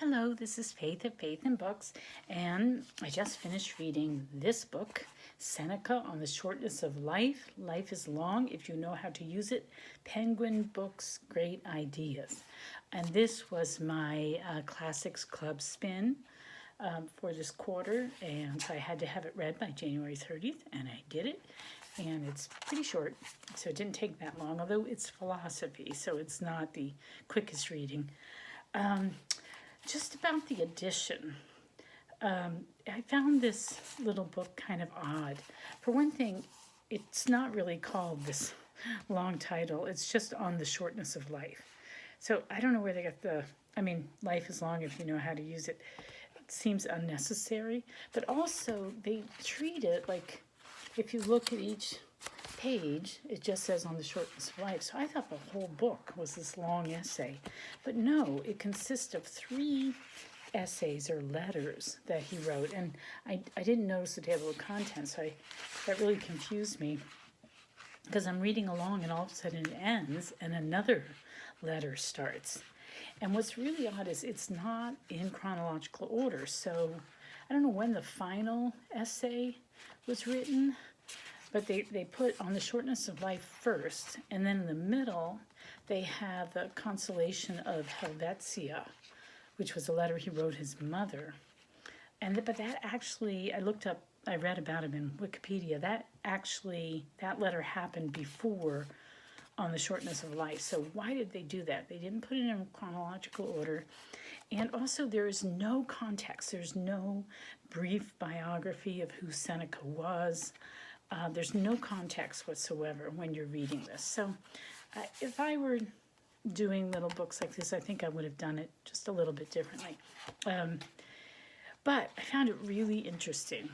Hello, this is Faith at Faith&books, and I just finished reading this book, Seneca on the Shortness of Life. Life is long if you know how to use it. Penguin Books, Great Ideas. And this was my Classics Club spin for this quarter, and so I had to have it read by January 30th, and I did it. And it's pretty short, so it didn't take that long, although it's philosophy, so it's not the quickest reading. Just about the edition, I found this little book kind of odd. For one thing, it's not really called this long title. It's just on the shortness of life. So I don't know where they got life is long if you know how to use it. It seems unnecessary, but also they treat it like, if you look at each page, it just says on the shortness of life. So I thought the whole book was this long essay, but no, it consists of 3 essays or letters that he wrote, and I didn't notice the table of contents, so that really confused me, because I'm reading along and all of a sudden it ends and another letter starts. And what's really odd is it's not in chronological order, so I don't know when the final essay was written, but they put on the shortness of life first, and then in the middle they have the Consolation of Helvia, which was a letter he wrote his mother. But that actually, I read about him in Wikipedia, that letter happened before on the shortness of life. So why did they do that? They didn't put it in chronological order. And also there is no context. There's no brief biography of who Seneca was. There's no context whatsoever when you're reading this. So if I were doing little books like this, I think I would have done it just a little bit differently. But I found it really interesting.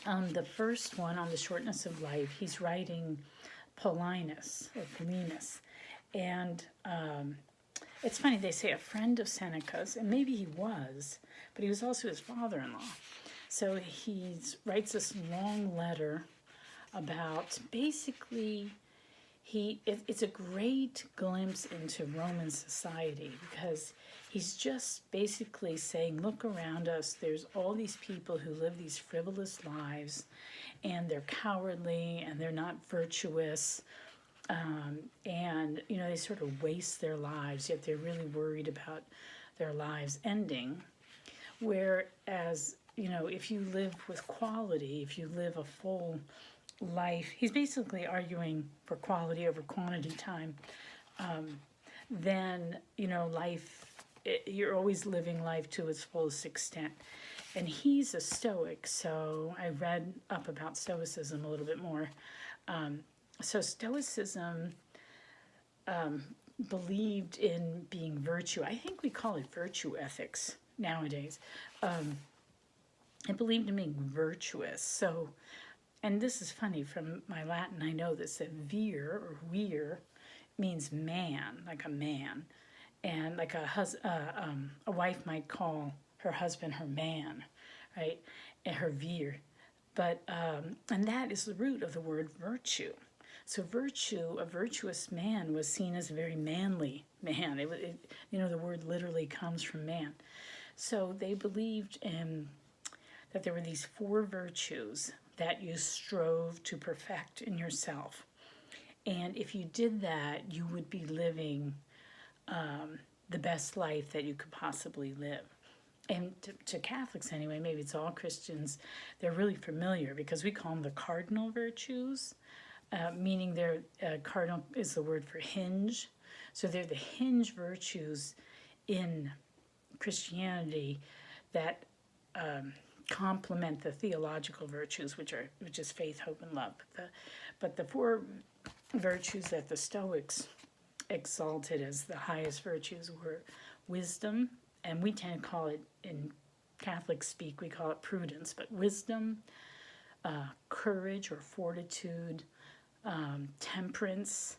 The first one, on the shortness of life, he's writing Paulinus. And it's funny, they say a friend of Seneca's, and maybe he was, but he was also his father-in-law. So he writes this long letter about, basically, it's a great glimpse into Roman society, because he's just basically saying, look around us, there's all these people who live these frivolous lives, and they're cowardly, and they're not virtuous, and they sort of waste their lives, yet they're really worried about their lives ending. Whereas, if you live with quality, if you live a full life, he's basically arguing for quality over quantity time, then, life, you're always living life to its fullest extent. And he's a Stoic, so I read up about Stoicism a little bit more. So Stoicism believed in being virtue. I think we call it virtue ethics nowadays. It believed in being virtuous. So, and this is funny, from my Latin I know this, that vir or vir means man, like a man. And like a wife might call her husband her man, right? And her vir. But, and that is the root of the word virtue. So virtue, a virtuous man, was seen as a very manly man. The word literally comes from man. So they believed that there were these 4 virtues that you strove to perfect in yourself. And if you did that, you would be living the best life that you could possibly live. And to Catholics anyway, maybe it's all Christians, they're really familiar, because we call them the cardinal virtues, meaning they're cardinal is the word for hinge. So they're the hinge virtues in Christianity that complement the theological virtues, which is faith, hope, and love. But the 4 virtues that the Stoics exalted as the highest virtues were wisdom, and we tend to call it, in Catholic speak, we call it prudence, but wisdom, courage or fortitude, temperance,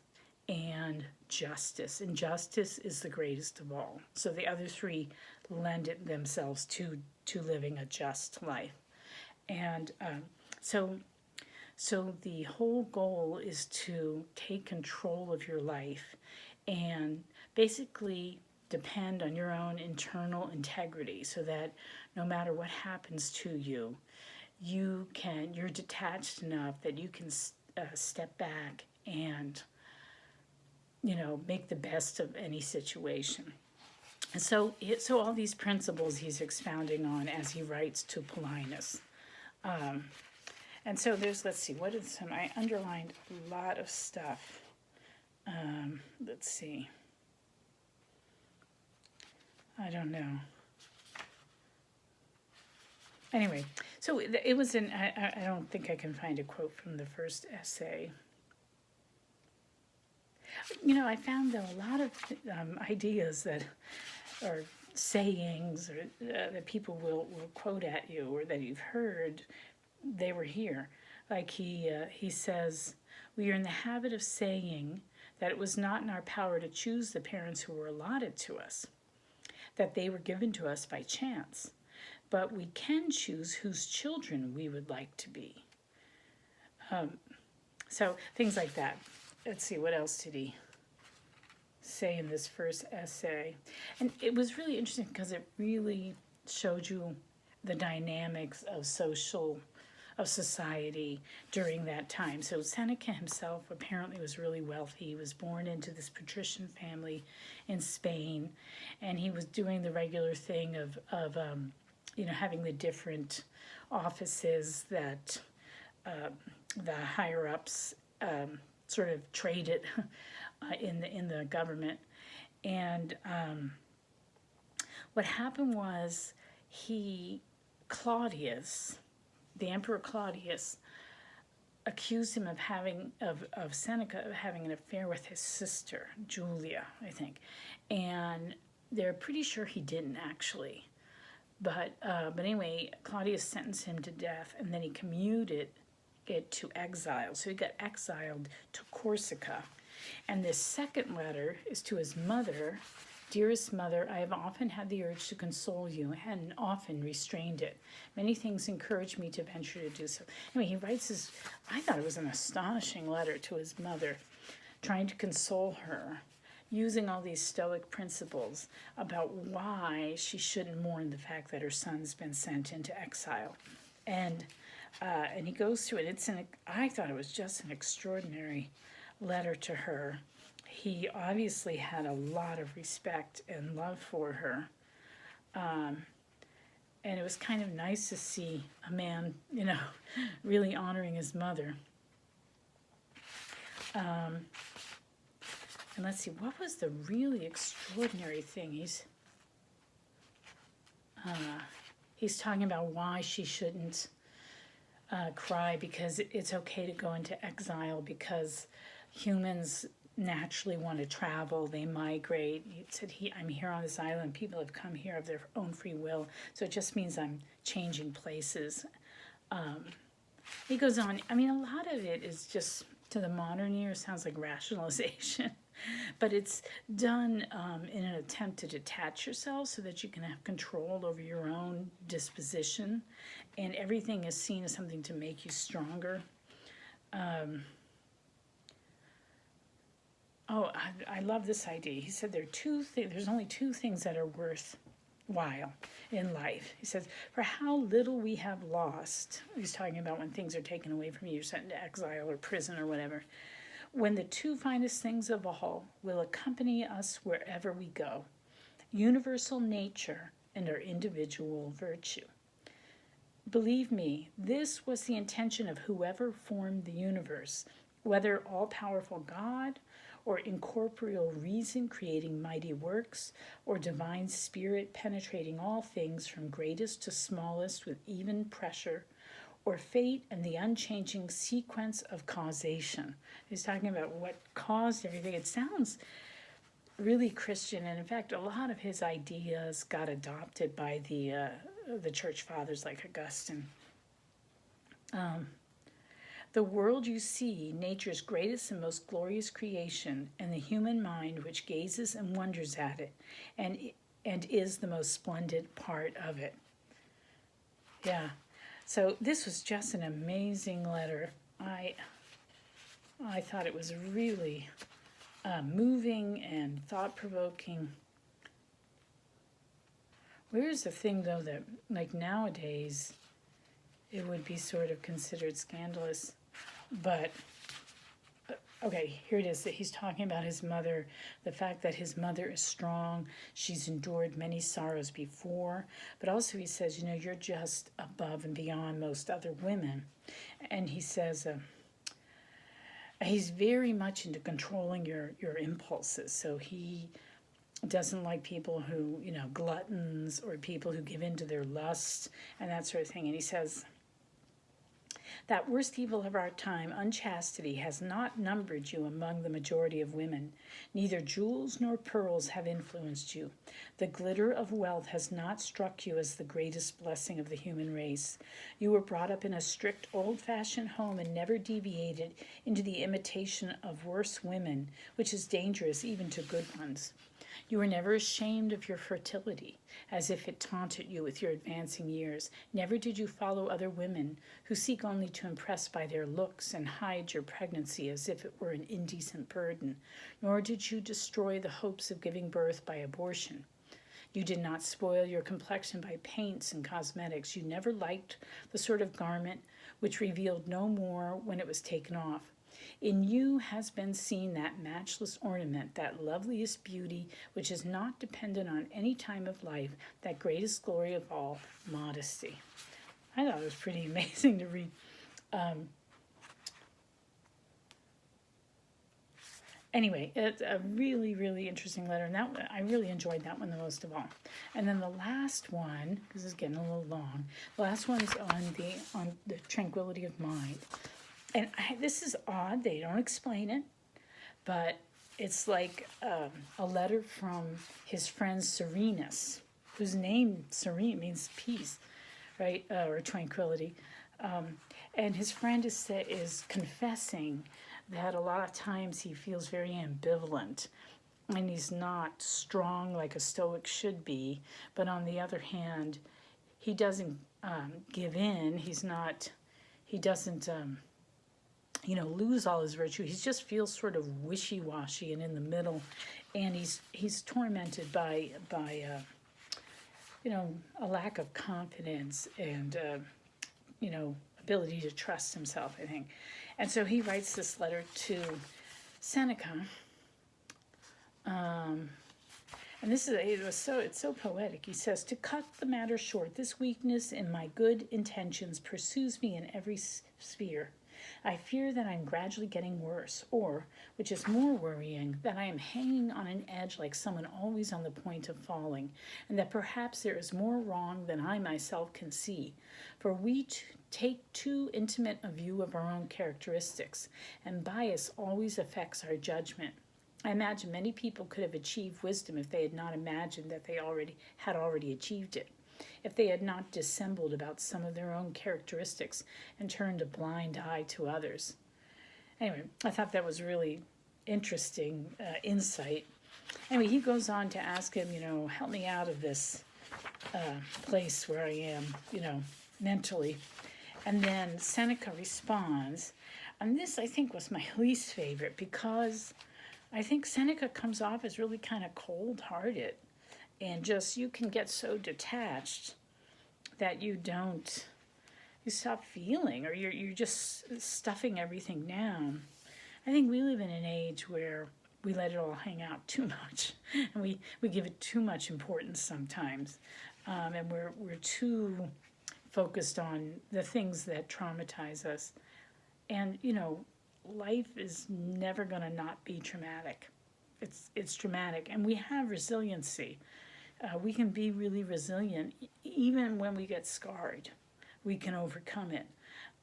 and justice. And justice is the greatest of all. So the other 3 lend it themselves to living a just life. And so the whole goal is to take control of your life and basically depend on your own internal integrity, so that no matter what happens to you, you're detached enough that you can step back and, make the best of any situation. And so all these principles he's expounding on as he writes to Paulinus. And so let's see, I underlined a lot of stuff. Let's see. I don't know. Anyway, so it was I don't think I can find a quote from the first essay. I found, though, a lot of ideas that are sayings or that people will quote at you, or that you've heard, they were here. Like he says, we are in the habit of saying that it was not in our power to choose the parents who were allotted to us, that they were given to us by chance, but we can choose whose children we would like to be. So things like that. Let's see, what else did he say in this first essay? And it was really interesting because it really showed you the dynamics of society during that time. So Seneca himself apparently was really wealthy. He was born into this patrician family in Spain, and he was doing the regular thing of having the different offices that the higher ups sort of traded in the government. And what happened was Claudius, the Emperor Claudius, accused him of Seneca of having an affair with his sister, Julia, I think. And they're pretty sure he didn't actually. But anyway, Claudius sentenced him to death, and then he commuted it to exile. So he got exiled to Corsica. And this second letter is to his mother. Dearest mother, I have often had the urge to console you and often restrained it. Many things encourage me to venture to do so. Anyway, he writes I thought it was an astonishing letter to his mother, trying to console her, using all these Stoic principles about why she shouldn't mourn the fact that her son's been sent into exile. And he goes through it. I thought it was just an extraordinary letter to her. He obviously had a lot of respect and love for her. And it was kind of nice to see a man, really honoring his mother. And let's see, what was the really extraordinary thing? He's talking about why she shouldn't cry, because it's okay to go into exile, because humans naturally want to travel, they migrate. He said, I'm here on this island, people have come here of their own free will, so it just means I'm changing places. He goes on, a lot of it is just, to the modern ear, sounds like rationalization, but it's done in an attempt to detach yourself so that you can have control over your own disposition, and everything is seen as something to make you stronger. I love this idea. He said there's only two things that are worthwhile in life. He says, for how little we have lost. He's talking about when things are taken away from you, you're sent into exile or prison or whatever. When the two finest things of all will accompany us wherever we go, universal nature and our individual virtue. Believe me, this was the intention of whoever formed the universe, whether all-powerful God, or incorporeal reason creating mighty works, or divine spirit penetrating all things from greatest to smallest with even pressure, or fate and the unchanging sequence of causation. He's talking about what caused everything. It sounds really Christian, and in fact, a lot of his ideas got adopted by the church fathers like Augustine. The world you see, nature's greatest and most glorious creation, and the human mind which gazes and wonders at it, and is the most splendid part of it. Yeah, so this was just an amazing letter. I thought it was really moving and thought-provoking. Here's the thing, though, that like nowadays it would be sort of considered scandalous. But okay, here it is that he's talking about his mother, the fact that his mother is strong. She's endured many sorrows before. But also he says, you're just above and beyond most other women. And he says, he's very much into controlling your impulses. So he doesn't like people who, gluttons or people who give in to their lusts and that sort of thing. And he says, that worst evil of our time, unchastity, has not numbered you among the majority of women. Neither jewels nor pearls have influenced you. The glitter of wealth has not struck you as the greatest blessing of the human race. You were brought up in a strict, old-fashioned home and never deviated into the imitation of worse women, which is dangerous even to good ones. You were never ashamed of your fertility, as if it taunted you with your advancing years. Never did you follow other women who seek only to impress by their looks and hide your pregnancy as if it were an indecent burden. Nor did you destroy the hopes of giving birth by abortion. You did not spoil your complexion by paints and cosmetics. You never liked the sort of garment which revealed no more when it was taken off. In you has been seen that matchless ornament, that loveliest beauty, which is not dependent on any time of life, that greatest glory of all, modesty. I thought it was pretty amazing to read. Anyway, it's a really, really interesting letter, and I really enjoyed that one the most of all. And then the last one, because it's getting a little long, the last one's on the Tranquility of Mind. And this is odd, they don't explain it, but it's like a letter from his friend Serenus, whose name, Serene, means peace, right, or tranquility. And his friend is confessing that a lot of times he feels very ambivalent, and he's not strong like a Stoic should be, but on the other hand, he doesn't give in, he doesn't lose all his virtue. He just feels sort of wishy-washy and in the middle, and he's tormented by a lack of confidence and ability to trust himself, I think. And so he writes this letter to Seneca, and it's so poetic. He says, "To cut the matter short, this weakness in my good intentions pursues me in every sphere. I fear that I'm gradually getting worse, or, which is more worrying, that I am hanging on an edge like someone always on the point of falling, and that perhaps there is more wrong than I myself can see. For we take too intimate a view of our own characteristics, and bias always affects our judgment. I imagine many people could have achieved wisdom if they had not imagined that they had already achieved it, if they had not dissembled about some of their own characteristics and turned a blind eye to others." Anyway, I thought that was really interesting insight. Anyway, he goes on to ask him, help me out of this place where I am, mentally. And then Seneca responds, and this I think was my least favorite, because I think Seneca comes off as really kind of cold-hearted, and just you can get so detached that you stop feeling, or you're just stuffing everything down. I think we live in an age where we let it all hang out too much, and we give it too much importance sometimes, and we're too focused on the things that traumatize us. And life is never going to not be traumatic. It's traumatic, and we have resiliency. We can be really resilient even when we get scarred. We can overcome it.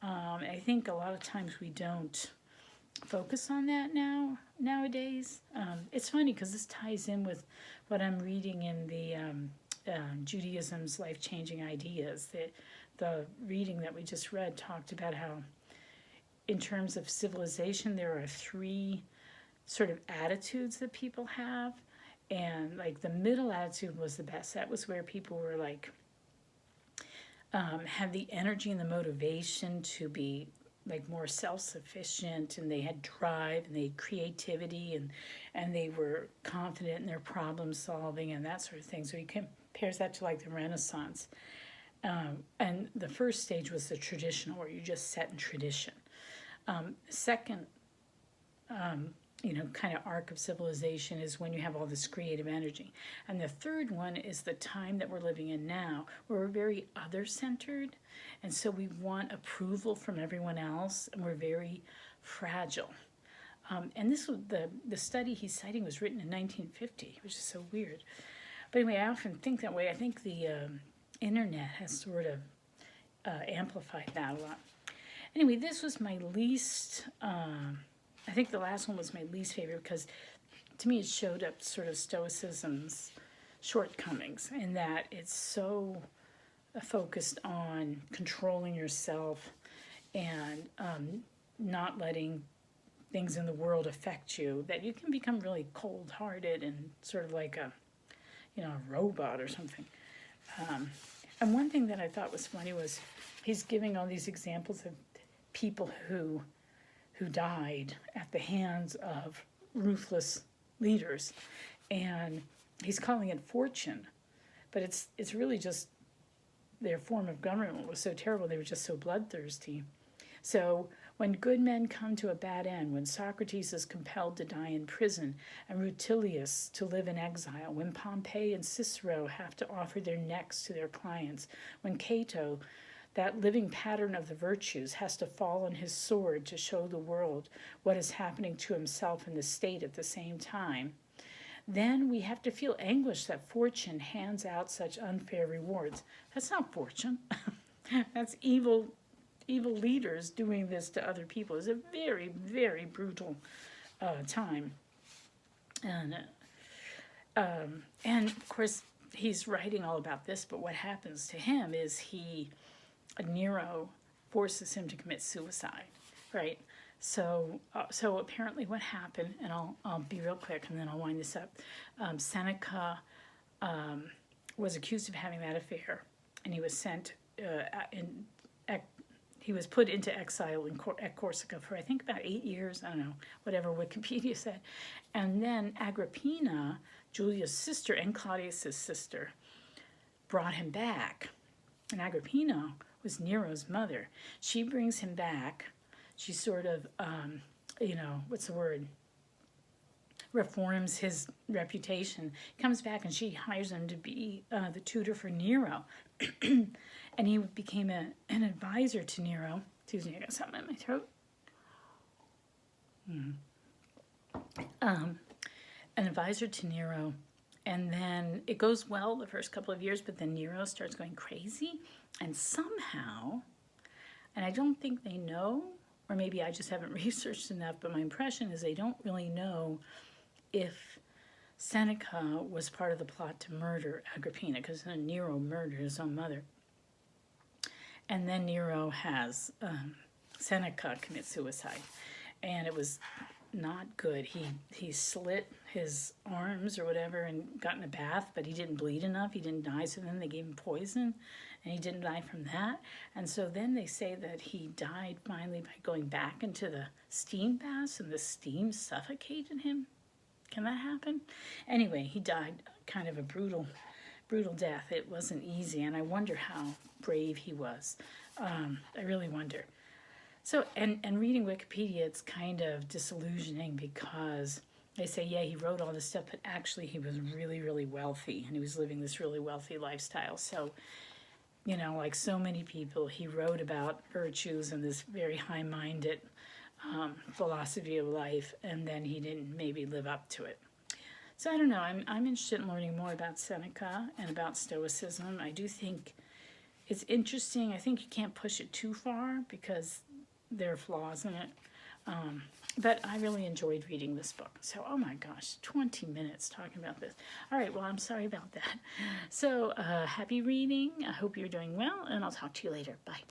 I think a lot of times we don't focus on that nowadays. It's funny because this ties in with what I'm reading in the Judaism's Life-Changing Ideas. The reading that we just read talked about how, in terms of civilization, there are 3 sort of attitudes that people have. And like the middle attitude was the best. That was where people were like, had the energy and the motivation to be like more self-sufficient, and they had drive and they had creativity, and they were confident in their problem solving and that sort of thing. So you can compares that to like the Renaissance. And the first stage was the traditional, where you just set in tradition. Second, kind of arc of civilization is when you have all this creative energy. And the third one is the time that we're living in now, where we're very other-centered. And so we want approval from everyone else, and we're very fragile. And this was the study he's citing was written in 1950, which is so weird. But anyway, I often think that way. I think the internet has sort of amplified that a lot. Anyway, this was my least, I think the last one was my least favorite, because to me it showed up sort of Stoicism's shortcomings, in that it's so focused on controlling yourself and not letting things in the world affect you, that you can become really cold-hearted and sort of like a robot or something. And one thing that I thought was funny was he's giving all these examples of people who died at the hands of ruthless leaders, and he's calling it fortune, but it's really just their form of government was so terrible. They were just so bloodthirsty. So when good men come to a bad end, when Socrates is compelled to die in prison and Rutilius to live in exile, when Pompey and Cicero have to offer their necks to their clients, when Cato, that living pattern of the virtues, has to fall on his sword to show the world what is happening to himself and the state at the same time, then we have to feel anguish that fortune hands out such unfair rewards. That's not fortune. That's evil leaders doing this to other people. It's a very, very brutal time. And of course, he's writing all about this, but what happens to him is Nero forces him to commit suicide, right? So apparently what happened, and I'll be real quick and then I'll wind this up. Seneca was accused of having that affair, and he was sent he was put into exile at Corsica for I think about 8 years. I don't know, whatever Wikipedia said. And then Agrippina, Julia's sister and Claudius's sister, brought him back. And Agrippina was Nero's mother. She brings him back. She sort of, reforms his reputation. He comes back and she hires him to be the tutor for Nero. And he became an advisor to Nero. Excuse me, I got something in my throat. An advisor to Nero. And then it goes well the first couple of years, but then Nero starts going crazy. And somehow, and I don't think they know, or maybe I just haven't researched enough, but my impression is they don't really know if Seneca was part of the plot to murder Agrippina, because Nero murdered his own mother. And then Nero has Seneca commit suicide. And it was not good. He slit his arms or whatever and got in a bath, but he didn't bleed enough. He didn't die, so then they gave him poison, and he didn't die from that. And so then they say that he died finally by going back into the steam baths, and the steam suffocated him. Can that happen? Anyway, he died kind of a brutal death. It wasn't easy, and I wonder how brave he was. I really wonder. So, and reading Wikipedia, it's kind of disillusioning, because they say, yeah, he wrote all this stuff, but actually he was really, really wealthy, and he was living this really wealthy lifestyle. So, like so many people, he wrote about virtues and this very high-minded philosophy of life, and then he didn't maybe live up to it. So I don't know, I'm interested in learning more about Seneca and about Stoicism. I do think it's interesting. I think you can't push it too far, because there are flaws in it. But I really enjoyed reading this book. So, oh my gosh, 20 minutes talking about this. All right, well, I'm sorry about that. So, happy reading. I hope you're doing well, and I'll talk to you later. Bye.